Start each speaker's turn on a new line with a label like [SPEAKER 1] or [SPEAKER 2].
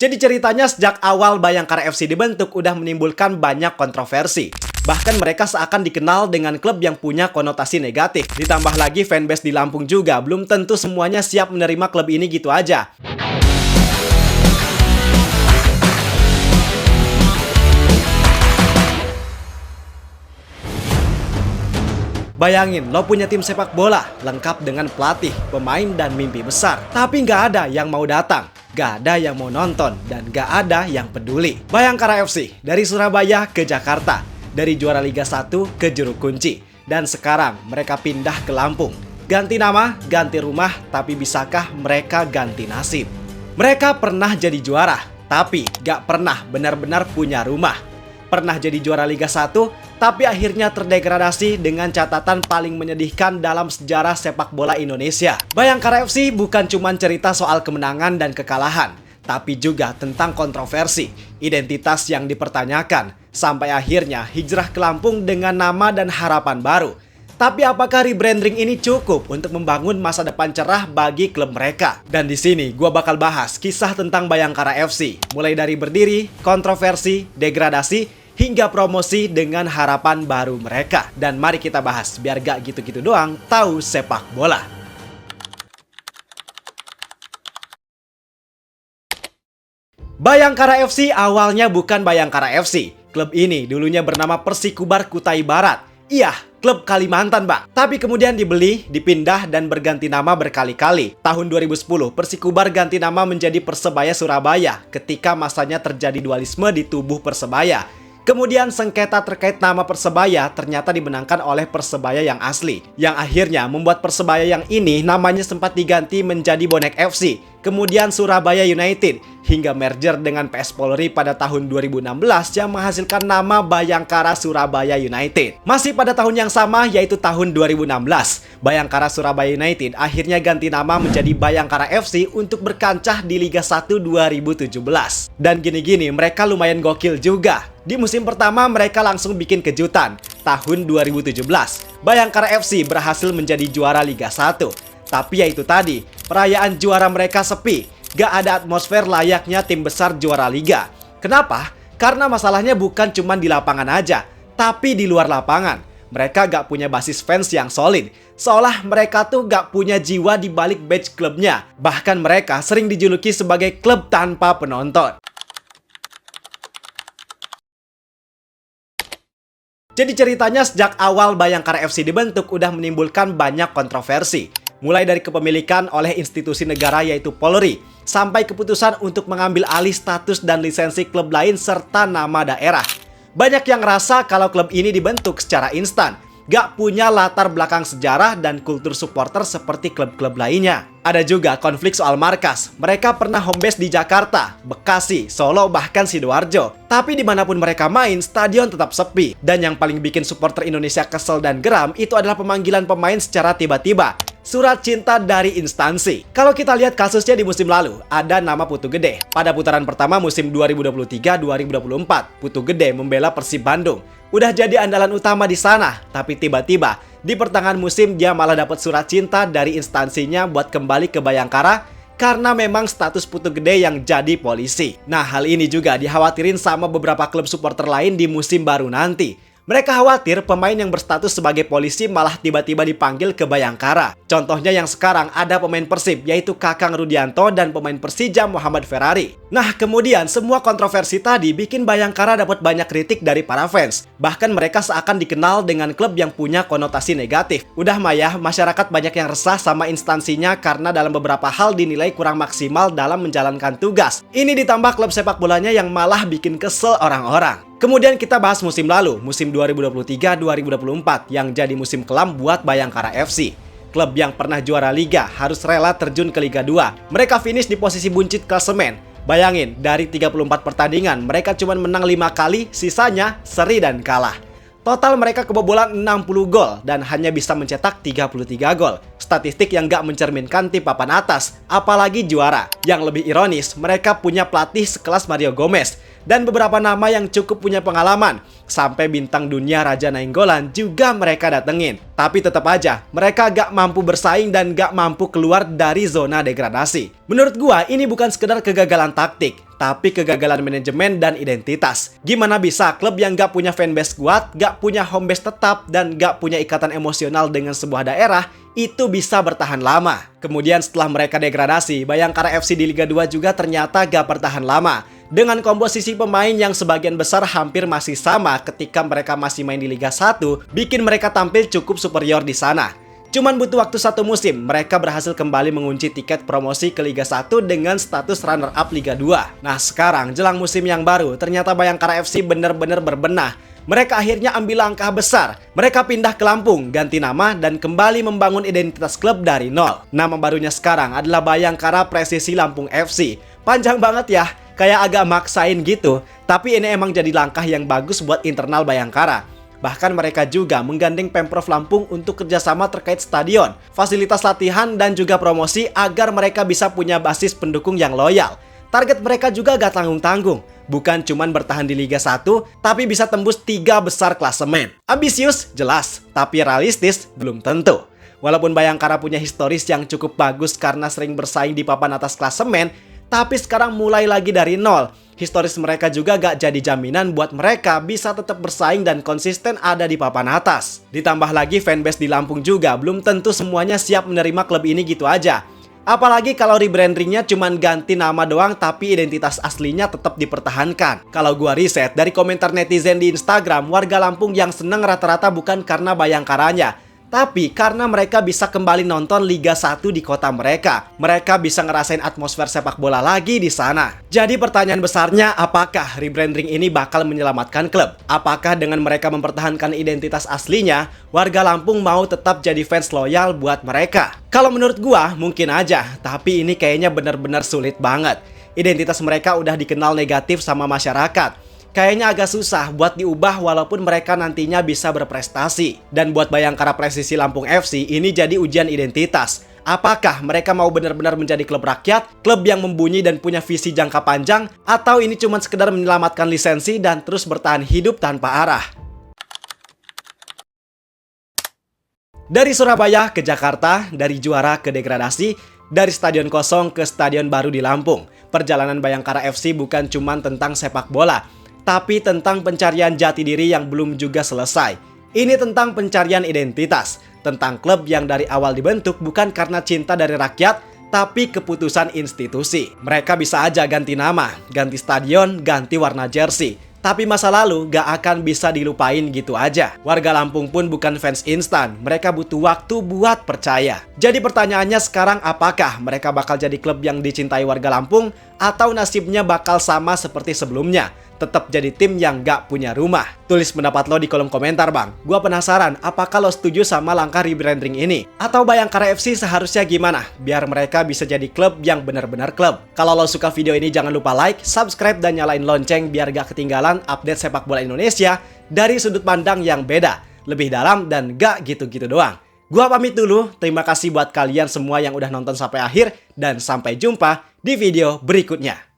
[SPEAKER 1] Jadi ceritanya sejak awal Bayangkara FC dibentuk udah menimbulkan banyak kontroversi. Bahkan mereka seakan dikenal dengan klub yang punya konotasi negatif. Ditambah lagi fanbase di Lampung juga belum tentu semuanya siap menerima klub ini gitu aja. Bayangin, lo punya tim sepak bola, lengkap dengan pelatih, pemain, dan mimpi besar. Tapi nggak ada yang mau datang, nggak ada yang mau nonton, dan nggak ada yang peduli. Bayangkara FC, dari Surabaya ke Jakarta, dari juara Liga 1 ke juru kunci. Dan sekarang mereka pindah ke Lampung. Ganti nama, ganti rumah, tapi bisakah mereka ganti nasib? Mereka pernah jadi juara, tapi nggak pernah benar-benar punya rumah. Pernah jadi juara Liga 1, tapi akhirnya terdegradasi dengan catatan paling menyedihkan dalam sejarah sepak bola Indonesia. Bayangkara FC bukan cuma cerita soal kemenangan dan kekalahan, tapi juga tentang kontroversi, identitas yang dipertanyakan, sampai akhirnya hijrah ke Lampung dengan nama dan harapan baru. Tapi apakah rebranding ini cukup untuk membangun masa depan cerah bagi klub mereka? Dan di sini gua bakal bahas kisah tentang Bayangkara FC, mulai dari berdiri, kontroversi, degradasi, hingga promosi dengan harapan baru mereka. Dan mari kita bahas, biar gak gitu-gitu doang tahu sepak bola. Bayangkara FC awalnya bukan Bayangkara FC. Klub ini dulunya bernama Persikubar Kutai Barat. Iya, klub Kalimantan, Bang. Tapi kemudian dibeli, dipindah, dan berganti nama berkali-kali. Tahun 2010, Persikubar ganti nama menjadi Persebaya Surabaya ketika masanya terjadi dualisme di tubuh Persebaya. Kemudian sengketa terkait nama Persebaya ternyata dimenangkan oleh Persebaya yang asli, yang akhirnya membuat Persebaya yang ini namanya sempat diganti menjadi Bonek FC, kemudian Surabaya United, hingga merger dengan PS Polri pada tahun 2016 yang menghasilkan nama Bayangkara Surabaya United. Masih pada tahun yang sama, yaitu tahun 2016, Bayangkara Surabaya United akhirnya ganti nama menjadi Bayangkara FC untuk berkancah di Liga 1 2017. Dan gini-gini mereka lumayan gokil juga. Di musim pertama mereka langsung bikin kejutan. Tahun 2017, Bayangkara FC berhasil menjadi juara Liga 1. Tapi ya itu tadi, perayaan juara mereka sepi. Gak ada atmosfer layaknya tim besar juara Liga. Kenapa? Karena masalahnya bukan cuma di lapangan aja, tapi di luar lapangan. Mereka gak punya basis fans yang solid. Seolah mereka tuh gak punya jiwa di balik badge klubnya. Bahkan mereka sering dijuluki sebagai klub tanpa penonton. Jadi ceritanya sejak awal Bayangkara FC dibentuk udah menimbulkan banyak kontroversi. Mulai dari kepemilikan oleh institusi negara yaitu Polri, sampai keputusan untuk mengambil alih status dan lisensi klub lain serta nama daerah. Banyak yang ngerasa kalau klub ini dibentuk secara instan, gak punya latar belakang sejarah dan kultur supporter seperti klub-klub lainnya. Ada juga konflik soal markas. Mereka pernah home base di Jakarta, Bekasi, Solo, bahkan Sidoarjo. Tapi dimanapun mereka main, stadion tetap sepi. Dan yang paling bikin supporter Indonesia kesel dan geram itu adalah pemanggilan pemain secara tiba-tiba. Surat cinta dari instansi. Kalau kita lihat kasusnya di musim lalu, ada nama Putu Gede. Pada putaran pertama musim 2023-2024, Putu Gede membela Persib Bandung. Udah jadi andalan utama di sana, tapi tiba-tiba di pertengahan musim dia malah dapat surat cinta dari instansinya buat kembali ke Bayangkara karena memang status Putu Gede yang jadi polisi. Nah, hal ini juga dikhawatirin sama beberapa klub supporter lain di musim baru nanti. Mereka khawatir pemain yang berstatus sebagai polisi malah tiba-tiba dipanggil ke Bayangkara. Contohnya yang sekarang ada pemain Persib yaitu Kakang Rudianto dan pemain Persija Muhammad Ferrari. Nah, kemudian semua kontroversi tadi bikin Bayangkara dapat banyak kritik dari para fans. Bahkan mereka seakan dikenal dengan klub yang punya konotasi negatif. Udah mah ya, masyarakat banyak yang resah sama instansinya karena dalam beberapa hal dinilai kurang maksimal dalam menjalankan tugas. Ini ditambah klub sepak bolanya yang malah bikin kesel orang-orang. Kemudian kita bahas musim lalu, musim 2023-2024 yang jadi musim kelam buat Bayangkara FC. Klub yang pernah juara Liga harus rela terjun ke Liga 2. Mereka finish di posisi buncit klasemen. Bayangin, dari 34 pertandingan mereka cuma menang 5 kali, sisanya seri dan kalah. Total mereka kebobolan 60 gol dan hanya bisa mencetak 33 gol. Statistik yang gak mencerminkan tim papan atas, apalagi juara. Yang lebih ironis, mereka punya pelatih sekelas Mario Gomez. dan beberapa nama yang cukup punya pengalaman. Sampai bintang dunia Raja Nainggolan juga mereka datengin. Tapi tetap aja, mereka gak mampu bersaing dan gak mampu keluar dari zona degradasi. Menurut gua, ini bukan sekedar kegagalan taktik, tapi kegagalan manajemen dan identitas. Gimana bisa klub yang gak punya fanbase kuat, gak punya homebase tetap, dan gak punya ikatan emosional dengan sebuah daerah, itu bisa bertahan lama. Kemudian setelah mereka degradasi, Bayangkara FC di Liga 2 juga ternyata gak bertahan lama. Dengan komposisi pemain yang sebagian besar hampir masih sama ketika mereka masih main di Liga 1, bikin mereka tampil cukup superior di sana. Cuman butuh waktu 1 musim, mereka berhasil kembali mengunci tiket promosi ke Liga 1 dengan status runner-up Liga 2. Nah sekarang, jelang musim yang baru, ternyata Bayangkara FC benar-benar berbenah. Mereka akhirnya ambil langkah besar. Mereka pindah ke Lampung, ganti nama, dan kembali membangun identitas klub dari nol. Nama barunya sekarang adalah Bayangkara Presisi Lampung FC. Panjang banget ya, kayak agak maksain gitu. Tapi ini emang jadi langkah yang bagus buat internal Bayangkara. Bahkan mereka juga menggandeng Pemprov Lampung untuk kerjasama terkait stadion, fasilitas latihan, dan juga promosi agar mereka bisa punya basis pendukung yang loyal. Target mereka juga gak tanggung-tanggung. Bukan cuman bertahan di Liga 1, tapi bisa tembus 3 besar klasemen. Ambisius? Jelas. Tapi realistis? Belum tentu. Walaupun Bayangkara punya historis yang cukup bagus karena sering bersaing di papan atas klasemen, tapi sekarang mulai lagi dari nol. Historis mereka juga gak jadi jaminan buat mereka bisa tetap bersaing dan konsisten ada di papan atas. Ditambah lagi fanbase di Lampung juga belum tentu semuanya siap menerima klub ini gitu aja. Apalagi kalau rebrandingnya cuman ganti nama doang tapi identitas aslinya tetap dipertahankan. Kalau gua riset dari komentar netizen di Instagram, warga Lampung yang seneng rata-rata bukan karena Bayangkaranya, tapi karena mereka bisa kembali nonton Liga 1 di kota mereka. Mereka bisa ngerasain atmosfer sepak bola lagi di sana. Jadi pertanyaan besarnya, apakah rebranding ini bakal menyelamatkan klub? Apakah dengan mereka mempertahankan identitas aslinya, warga Lampung mau tetap jadi fans loyal buat mereka? Kalau menurut gua, mungkin aja. Tapi ini kayaknya benar-benar sulit banget. Identitas mereka udah dikenal negatif sama masyarakat. Kayaknya agak susah buat diubah walaupun mereka nantinya bisa berprestasi. Dan buat Bayangkara Presisi Lampung FC, ini jadi ujian identitas. Apakah mereka mau benar-benar menjadi klub rakyat, klub yang membunyi dan punya visi jangka panjang, atau ini cuma sekedar menyelamatkan lisensi dan terus bertahan hidup tanpa arah? Dari Surabaya ke Jakarta, dari juara ke degradasi, dari stadion kosong ke stadion baru di Lampung. Perjalanan Bayangkara FC bukan cuma tentang sepak bola, tapi tentang pencarian jati diri yang belum juga selesai. Ini tentang pencarian identitas, tentang klub yang dari awal dibentuk bukan karena cinta dari rakyat, tapi keputusan institusi. Mereka bisa aja ganti nama, ganti stadion, ganti warna jersey, tapi masa lalu gak akan bisa dilupain gitu aja. Warga Lampung pun bukan fans instan, mereka butuh waktu buat percaya. Jadi pertanyaannya sekarang, apakah mereka bakal jadi klub yang dicintai warga Lampung, atau nasibnya bakal sama seperti sebelumnya? Tetap jadi tim yang gak punya rumah. Tulis pendapat lo di kolom komentar bang. Gua penasaran apakah lo setuju sama langkah rebranding ini? Atau Bayangkara FC seharusnya gimana? Biar mereka bisa jadi klub yang benar-benar klub. Kalau lo suka video ini jangan lupa like, subscribe, dan nyalain lonceng biar gak ketinggalan update sepak bola Indonesia dari sudut pandang yang beda, lebih dalam dan gak gitu-gitu doang. Gua pamit dulu, terima kasih buat kalian semua yang udah nonton sampai akhir, dan sampai jumpa di video berikutnya.